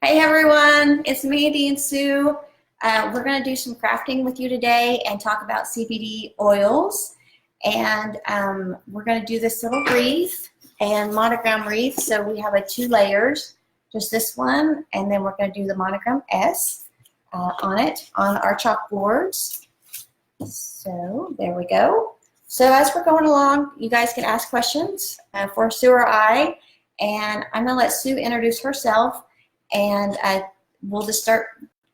Hey everyone, it's Mandy and Sue. We're going to do some crafting with you today and talk about CBD oils. And we're going to do this little wreath and monogram wreath. So we have 2 layers, just this one, and then we're going to do the monogram S on it on our chalkboards. So there we go. So as we're going along, you guys can ask questions for Sue or I, and I'm going to let Sue introduce herself. And we'll just start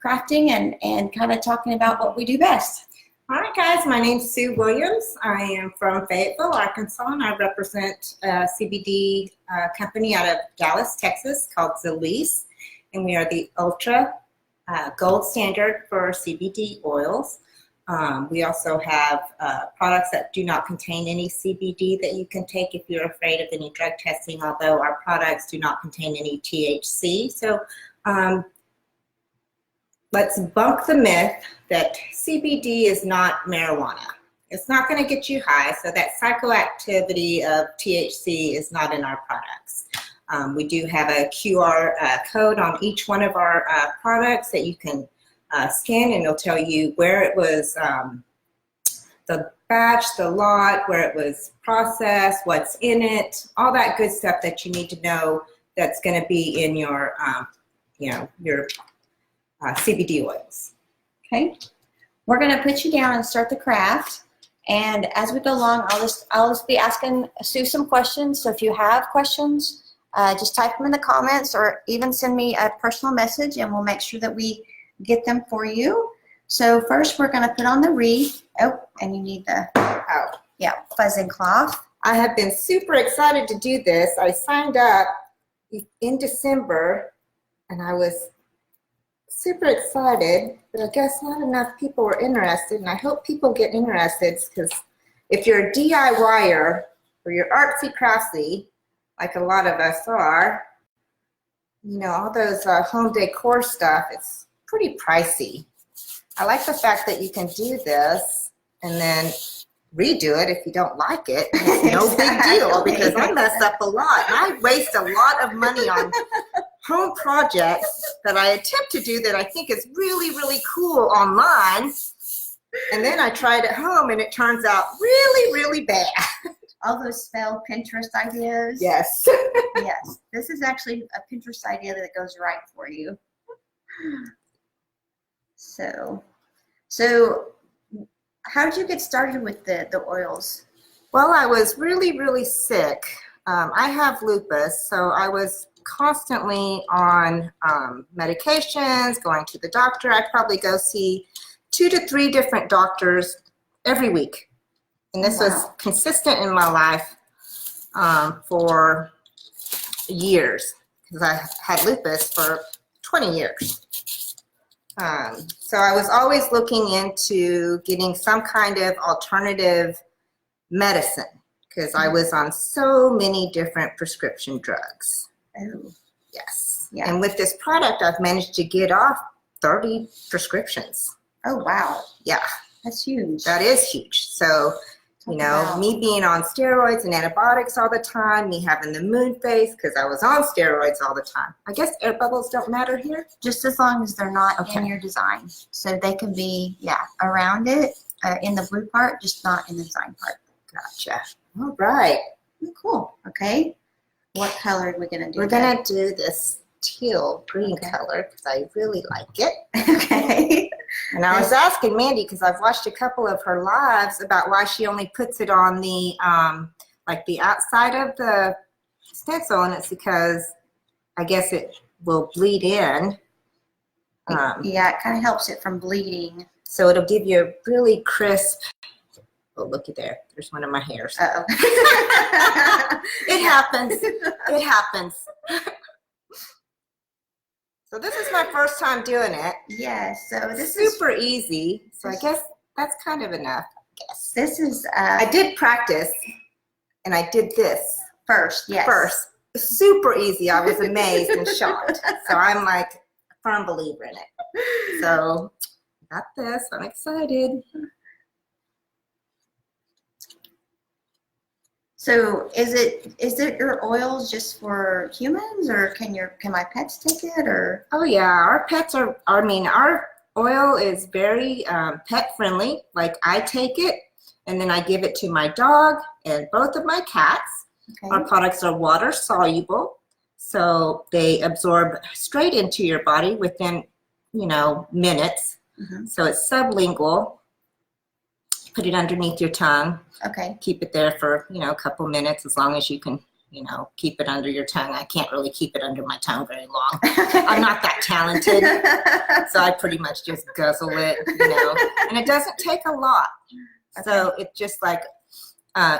crafting and kind of talking about what we do best. All right, guys, my name's Sue Williams. I am from Fayetteville, Arkansas, and I represent a CBD company out of Dallas, Texas called Zalise, and we are the ultra gold standard for CBD oils. We also have products that do not contain any CBD that you can take if you're afraid of any drug testing, although our products do not contain any THC. So let's bunk the myth that CBD is not marijuana. It's not going to get you high, so that psychoactivity of THC is not in our products. We do have a QR code on each one of our products that you can scan, and it'll tell you where it was, the batch, the lot, where it was processed, what's in it, all that good stuff that you need to know that's going to be in your, your CBD oils. Okay, we're going to put you down and start the craft. And as we go along, I'll just be asking Sue some questions. So if you have questions, just type them in the comments or even send me a personal message, and we'll make sure that we get them for you. So first we're going to put on the wreath. Oh, and you need the fuzzing cloth. I have been super excited to do this. I signed up in December and I was super excited, but I guess not enough people were interested, and I hope people get interested, because if you're a DIYer or you're artsy craftsy, like a lot of us are, all those home decor stuff, it's pretty pricey. I like the fact that you can do this and then redo it if you don't like it. It's no big deal, because I mess up a lot. And I waste a lot of money on home projects that I attempt to do that I think is really, really cool online. And then I try it at home and it turns out really, really bad. All those failed Pinterest ideas. Yes. Yes. This is actually a Pinterest idea that goes right for you. So how did you get started with the oils? Well, I was really, really sick. I have lupus, so I was constantly on medications, going to the doctor. I probably go see 2 to 3 different doctors every week. And this was consistent in my life for years, because I had lupus for 20 years. So I was always looking into getting some kind of alternative medicine, because I was on so many different prescription drugs. Oh. Yes. Yeah. And with this product, I've managed to get off 30 prescriptions. Oh, wow. Yeah. That's huge. That is huge. So, me being on steroids and antibiotics all the time, me having the moon face because I was on steroids all the time. I guess air bubbles don't matter here? Just as long as they're not in your design. So they can be, around it, in the blue part, just not in the design part. Gotcha. All right. Oh, cool. Okay. What color are we going to do? We're going to do this teal green color because I really like it. Okay. And I was asking Mandy, because I've watched a couple of her lives, about why she only puts it on the like the outside of the stencil, and it's because I guess it will bleed in. Yeah, it kind of helps it from bleeding. So it'll give you a really crisp. Oh, looky there. There's one of my hairs. Uh-oh. It happens. It happens. So this is my first time doing it. Yes. So this is super easy. So I guess that's kind of enough. Yes. This is. I did practice, and I did this first. Yes. First. Super easy. I was amazed and shocked. So I'm like a firm believer in it. So got this. I'm excited. So is it your oils just for humans, or can my pets take it, or? Oh yeah, our pets are, I mean, our oil is very pet friendly. Like I take it and then I give it to my dog and both of my cats. Okay. Our products are water soluble, so they absorb straight into your body within, you know, minutes. Mm-hmm. So it's sublingual. Put it underneath your tongue. Okay. Keep it there for, you know, a couple minutes, as long as you can, you know, keep it under your tongue. I can't really keep it under my tongue very long. I'm not that talented, so I pretty much just guzzle it, you know, and it doesn't take a lot. Okay. So it's just like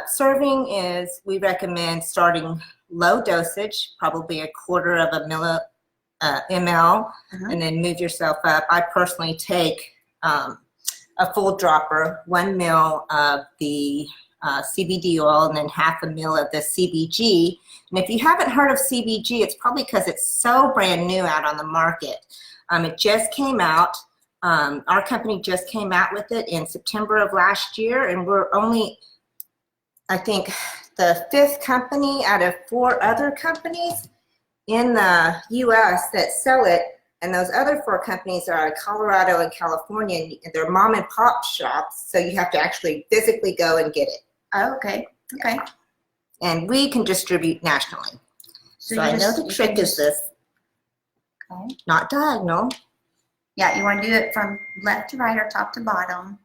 serving is, we recommend starting low dosage, probably 1/4 of a ml, and then move yourself up. I personally take a full dropper, 1 ml of the CBD oil, and then 1/2 ml of the CBG. And if you haven't heard of CBG, it's probably because it's so brand new out on the market. It just came out. Our company just came out with it in September of last year, and we're only, I think, the 5th company out of 4 other companies in the US that sell it. And those other 4 companies are out of Colorado and California, and they're mom and pop shops, so you have to actually physically go and get it. Oh, okay. Okay. And we can distribute nationally. So I know the trick is this. Okay. Not diagonal. Yeah, you want to do it from left to right or top to bottom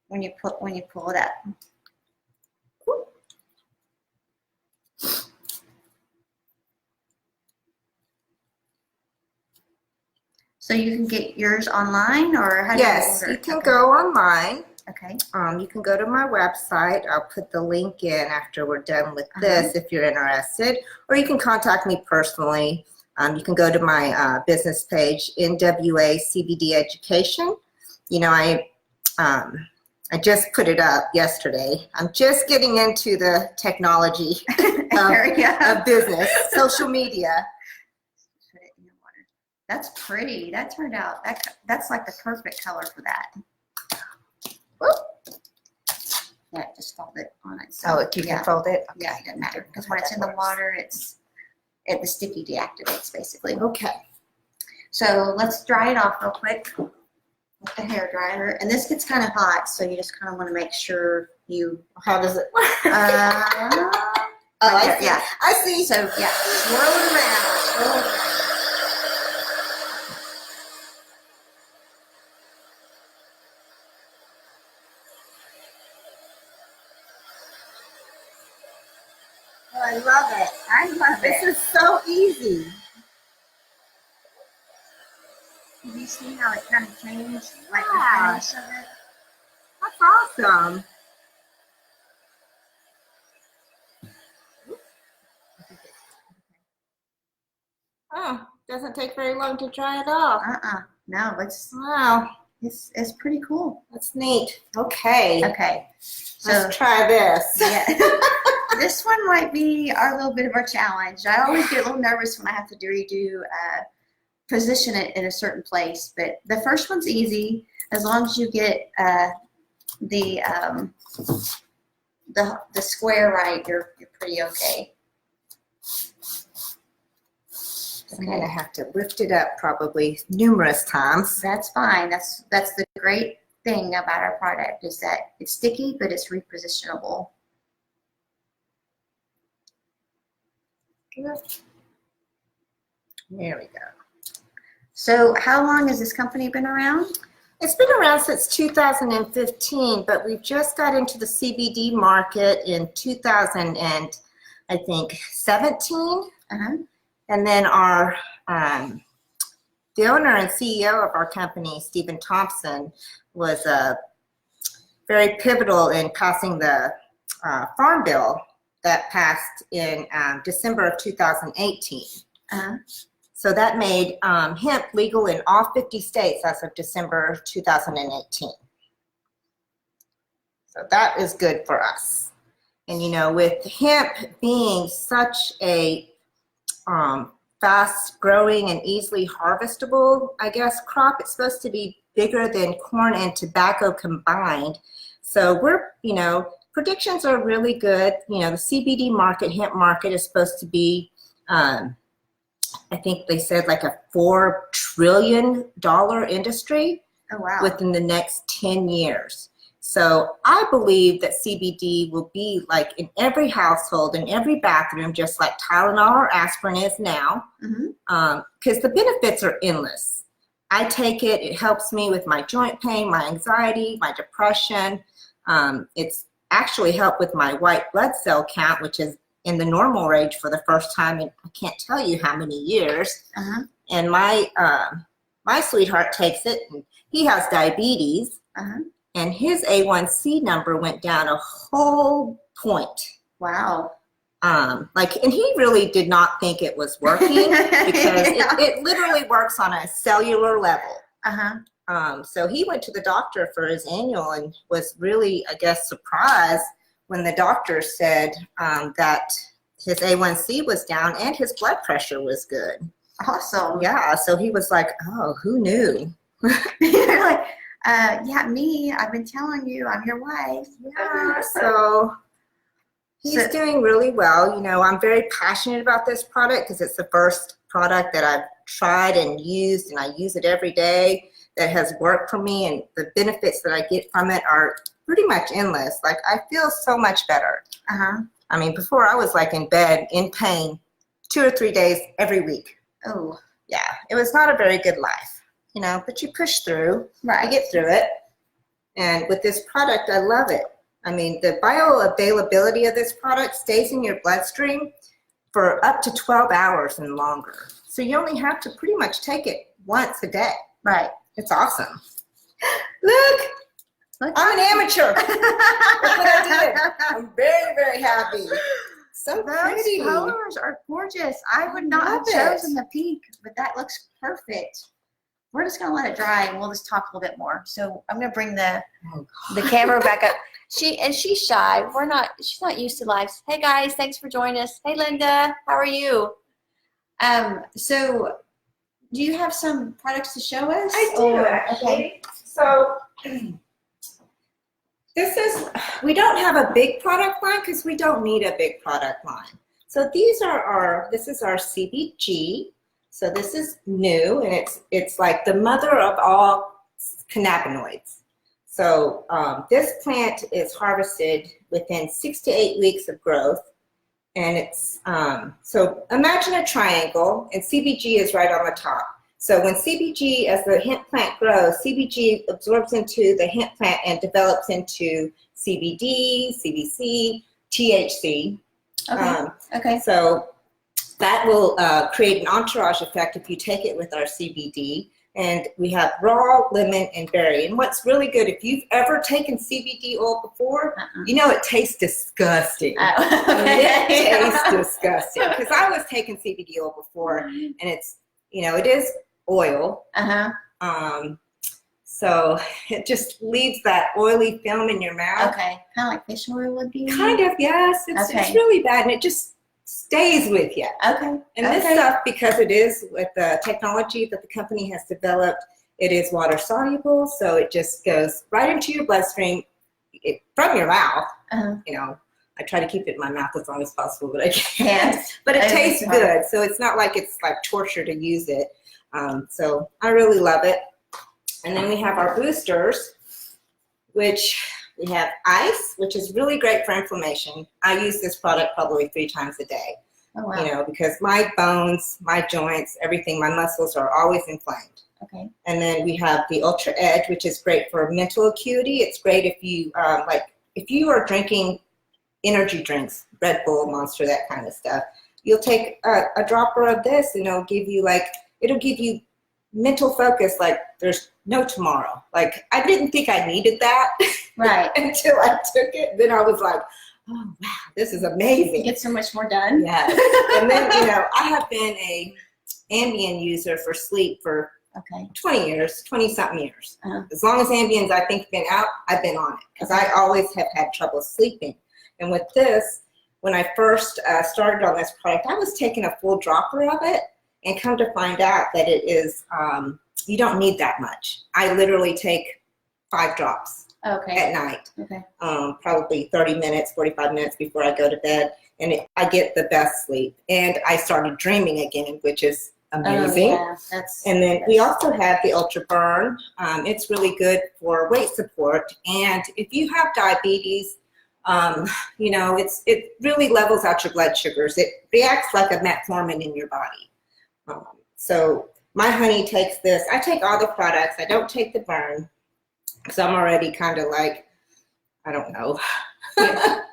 when you pull it up. So you can get yours online, or how do Yes, you order? you can go online. Okay. You can go to my website. I'll put the link in after we're done with this if you're interested, or you can contact me personally. You can go to my business page, NWA CBD Education. You know, I just put it up yesterday. I'm just getting into the technology of business, social media. That's pretty. That turned out, that's like the perfect color for that. Yeah, just fold it on it. So you can fold it? Okay. Yeah, it doesn't matter. Because when it's in the water, the sticky deactivates, basically. Okay. So let's dry it off real quick with the hair dryer. And this gets kind of hot, so you just kind of want to make sure you... How does it work? I see. Yeah. I see. So, yeah, swirl it around. Swirl it around. Oh, I love it. I love it. This is so easy. Did you see how it kind of changed? Like Yeah. the finish of it? That's awesome. Oh, doesn't take very long to dry it off. No, it's Wow. it's pretty cool. That's neat. Okay. Okay. So let's try this. Yeah. This one might be our little bit of our challenge. I always get a little nervous when I have to position it in a certain place, but the first one's easy as long as you get the square right. You're pretty okay. I'm gonna have to lift it up probably numerous times. That's fine. That's the great thing about our product is that it's sticky, but it's repositionable. There we go. So how long has this company been around? It's been around since 2015, but we've just got into the CBD market in 2017. And then our the owner and CEO of our company, Stephen Thompson, was very pivotal in passing the Farm Bill that passed in December of 2018. So that made hemp legal in all 50 states as of December 2018. So that is good for us. And you know, with hemp being such a fast growing and easily harvestable, I guess, crop, it's supposed to be bigger than corn and tobacco combined. So we're, you know, predictions are really good. You know, the CBD market, hemp market is supposed to be, I think they said like a $4 trillion industry. Oh, wow. Within the next 10 years. So I believe that CBD will be like in every household, in every bathroom, just like Tylenol or aspirin is now, because the benefits are endless. I take it, it helps me with my joint pain, my anxiety, my depression. It's actually helped with my white blood cell count, which is in the normal range for the first time in I can't tell you how many years. And my sweetheart takes it, and he has diabetes, and his A1C number went down a whole point. Wow. And he really did not think it was working because it literally works on a cellular level. So he went to the doctor for his annual and was really, I guess, surprised when the doctor said that his A1C was down and his blood pressure was good. Awesome. Yeah, so he was like, oh, who knew? You're like, yeah, me, I've been telling you, I'm your wife. Yeah, so he's doing really well. You know, I'm very passionate about this product because it's the first product that I've tried and used, and I use it every day that has worked for me, and the benefits that I get from it are pretty much endless. Like, I feel so much better. I mean, before I was like in bed in pain 2 or 3 days every week. Oh. Yeah, it was not a very good life, you know, but you push through, Right. you get through it. And with this product, I love it. I mean, the bioavailability of this product stays in your bloodstream for up to 12 hours and longer. So you only have to pretty much take it once a day. Right. It's awesome. Look, I'm an amateur. Look what I did. I'm very, very happy. So pretty. Those colors are gorgeous. I would not have chosen the pink, but that looks perfect. We're just gonna let it dry and we'll just talk a little bit more. So I'm gonna bring the camera back up. She's shy. She's not used to lives. Hey guys, thanks for joining us. Hey Linda, how are you? So do you have some products to show us? I do actually. Okay. So we don't have a big product line because we don't need a big product line. So this is our CBG. So this is new, and it's like the mother of all cannabinoids. So this plant is harvested within 6 to 8 weeks of growth. And it's, so imagine a triangle, and CBG is right on the top. So when CBG, as the hemp plant grows, CBG absorbs into the hemp plant and develops into CBD, CBC, THC. Okay. So that will create an entourage effect if you take it with our CBD. And we have raw, lemon, and berry. And what's really good, if you've ever taken CBD oil before, you know it tastes disgusting. It tastes disgusting. Because I was taking CBD oil before, and it's, you know, it is oil. So it just leaves that oily film in your mouth. Okay, kind of like fish oil would be? Kind of, yes. It's really bad, and it just stays with you. Okay. And this stuff, because it is with the technology that the company has developed, it is water soluble, so it just goes right into your bloodstream from your mouth. You know, I try to keep it in my mouth as long as possible, but I can't. Yes. But it tastes good, so it's not like it's like torture to use it. So I really love it. And then we have our boosters, which we have ice, which is really great for inflammation. I use this product probably 3 times a day. Oh, wow. You know, because my bones, my joints, everything, my muscles are always inflamed. Okay. And then we have the Ultra Edge, which is great for mental acuity. It's great if you if you are drinking energy drinks, Red Bull, Monster, that kind of stuff. You'll take a dropper of this, and it'll give you mental focus like there's no tomorrow. Like, I didn't think I needed that. Right. Until I took it. Then I was like, oh, wow, this is amazing. You get so much more done. Yes. And then, you know, I have been a Ambien user for sleep for 20 years, 20-something years. As long as Ambien's, I think, been out, I've been on it. Because I always have had trouble sleeping. And with this, when I first started on this product, I was taking a full dropper of it, and come to find out that it is, you don't need that much. I literally take 5 drops. Okay. at night. Okay. Probably 30 minutes, 45 minutes before I go to bed. And I get the best sleep. And I started dreaming again, which is amazing. Oh, yeah. And then we also have the Ultra Burn. It's really good for weight support. And if you have diabetes, you know, it really levels out your blood sugars. It reacts like a metformin in your body. So my honey takes this. I take all the products. I don't take the burn because I'm already kind of like, I don't know.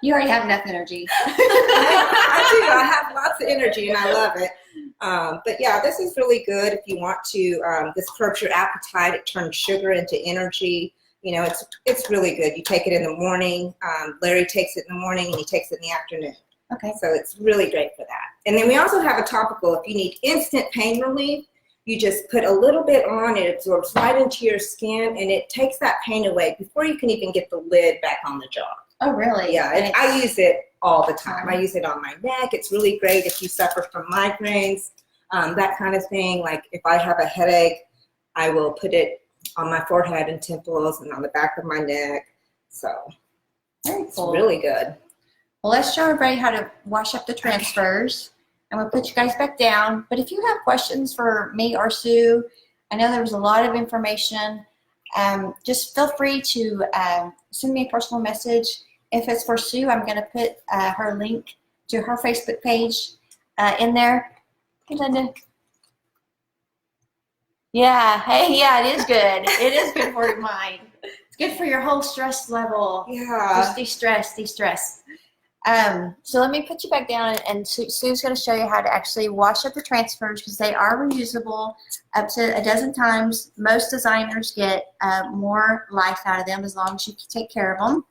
You already have enough energy. I do. I have lots of energy and I love it. But yeah, this is really good if you want to. This curbs your appetite. It turns sugar into energy. You know, it's really good. You take it in the morning. Larry takes it in the morning and he takes it in the afternoon. Okay. So it's really great for that. And then we also have a topical. If you need instant pain relief, you just put a little bit on. It absorbs right into your skin and it takes that pain away before you can even get the lid back on the jaw. Oh, really? Yeah, and I use it all the time. I use it on my neck. It's really great if you suffer from migraines, that kind of thing. Like if I have a headache, I will put it on my forehead and temples and on the back of my neck. So it's really good. Well, let's show everybody how to wash up the transfers. And we'll put you guys back down. But if you have questions for me or Sue, I know there was a lot of information. Just feel free to send me a personal message. If it's for Sue, I'm going to put her link to her Facebook page in there. Hey, Linda. Yeah. Hey, yeah, it is good. It is good for your mind. It's good for your whole stress level. Yeah. Just de-stress. So let me put you back down, and Sue's going to show you how to actually wash up the transfers because they are reusable up to a dozen times. Most designers get more life out of them as long as you take care of them.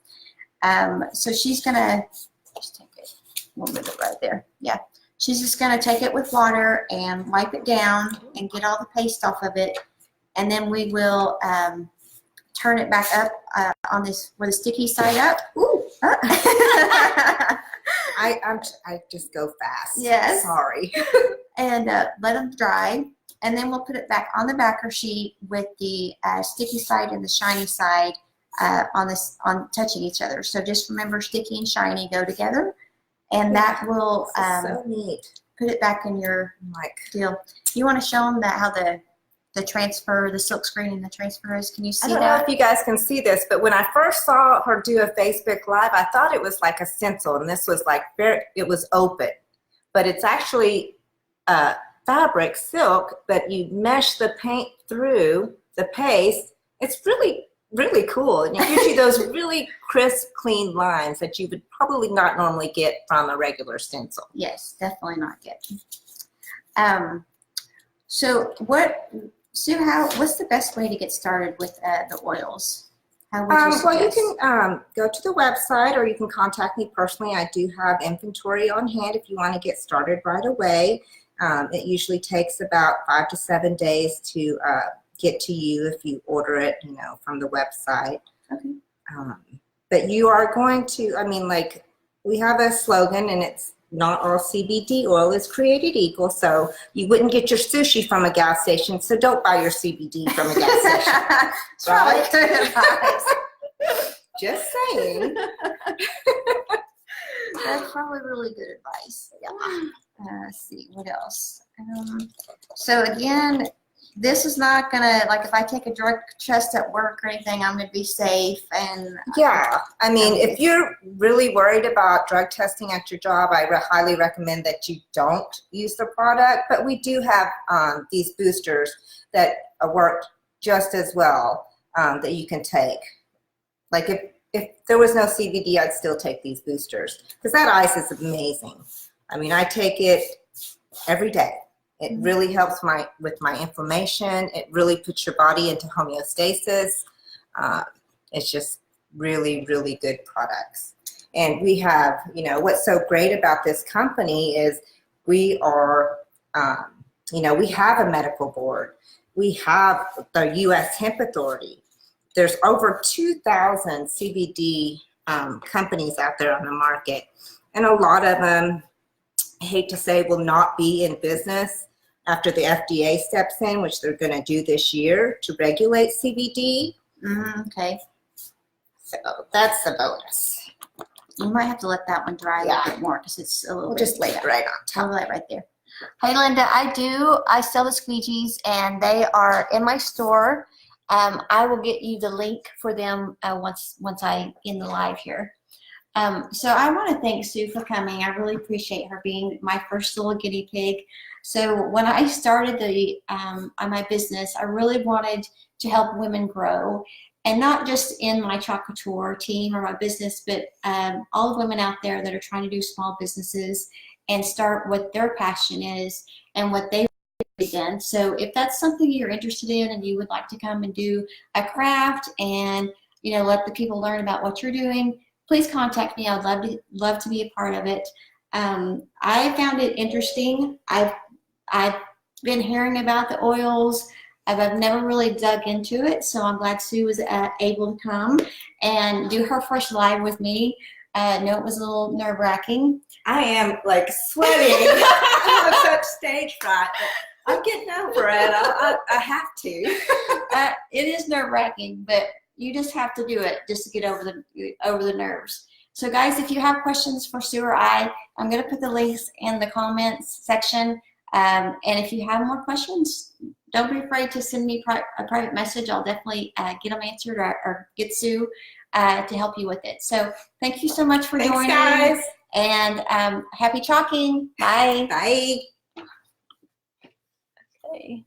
So she's going to just take it. We'll move it right there. Yeah. She's just going to take it with water and wipe it down and get all the paste off of it. And then we will turn it back up on this with the sticky side up. Ooh. I just go fast. Yes. Sorry. And let them dry. And then we'll put it back on the backer sheet with the sticky side and the shiny side on touching each other. So just remember, sticky and shiny go together. And that will so neat. Put it back in your deal. You want to show them how the transfer, the silk screen and the transfer is? Can you see that? I don't know if you guys can see this, but when I first saw her do a Facebook Live, I thought it was like a stencil, and this was like it was open. But it's actually fabric, silk, but you mesh the paint through the paste. It's really, really cool. And it gives you those really crisp, clean lines that you would probably not normally get from a regular stencil. Yes, definitely not get. So Sue, what's the best way to get started with the oils? How would you suggest? Well, you can go to the website or you can contact me personally. I do have inventory on hand if you want to get started right away. It usually takes about 5 to 7 days to get to you if you order it, from the website. Okay. But you are going to, like, we have a slogan, and it's not all CBD oil is created equal. So you wouldn't get your sushi from a gas station, so don't buy your CBD from a gas station. Right? Good advice. Just saying. That's probably really good advice. Yeah. Let's see, what else? So again, this is not gonna, like, if I take a drug test at work or anything, I'm gonna be safe. And yeah, if you're really worried about drug testing at your job, I highly recommend that you don't use the product. But we do have these boosters that work just as well that you can take. Like if there was no CBD, I'd still take these boosters because that ice is amazing. I take it every day. It really helps with my inflammation. It really puts your body into homeostasis. It's just really, really good products. And we have, what's so great about this company is we are, we have a medical board. We have the U.S. Hemp Authority. There's over 2,000 CBD companies out there on the market. And a lot of them, I hate to say, will not be in business after the FDA steps in, which they're going to do this year to regulate CBD. Okay. So that's the bonus. You might have to let that one dry a little bit more because it's a little We'll bit. just lay it right on top. Tell that right there. Hey, Linda, I sell the squeegees, and they are in my store. I will get you the link for them once I end the live here. So I want to thank Sue for coming. I really appreciate her being my first little guinea pig. So when I started on my business, I really wanted to help women grow, and not just in my Chalk Couture team or my business, but all the women out there that are trying to do small businesses and start what their passion is and what they done. So if that's something you're interested in and you would like to come and do a craft and let the people learn about what you're doing, please contact me. I'd love to be a part of it. I found it interesting. I've been hearing about the oils. I've never really dug into it, so I'm glad Sue was able to come and do her first live with me. No, it was a little nerve-wracking. I am like sweating. I have such stage fright. I'm getting over it. I have to. It is nerve-wracking, but you just have to do it just to get over the nerves. So guys, if you have questions for Sue or I'm going to put the links in the comments section. And if you have more questions, don't be afraid to send me a private message. I'll definitely get them answered or get Sue to help you with it. So thank you so much for joining. Thanks, guys. And happy chalking. Bye. Bye. Okay.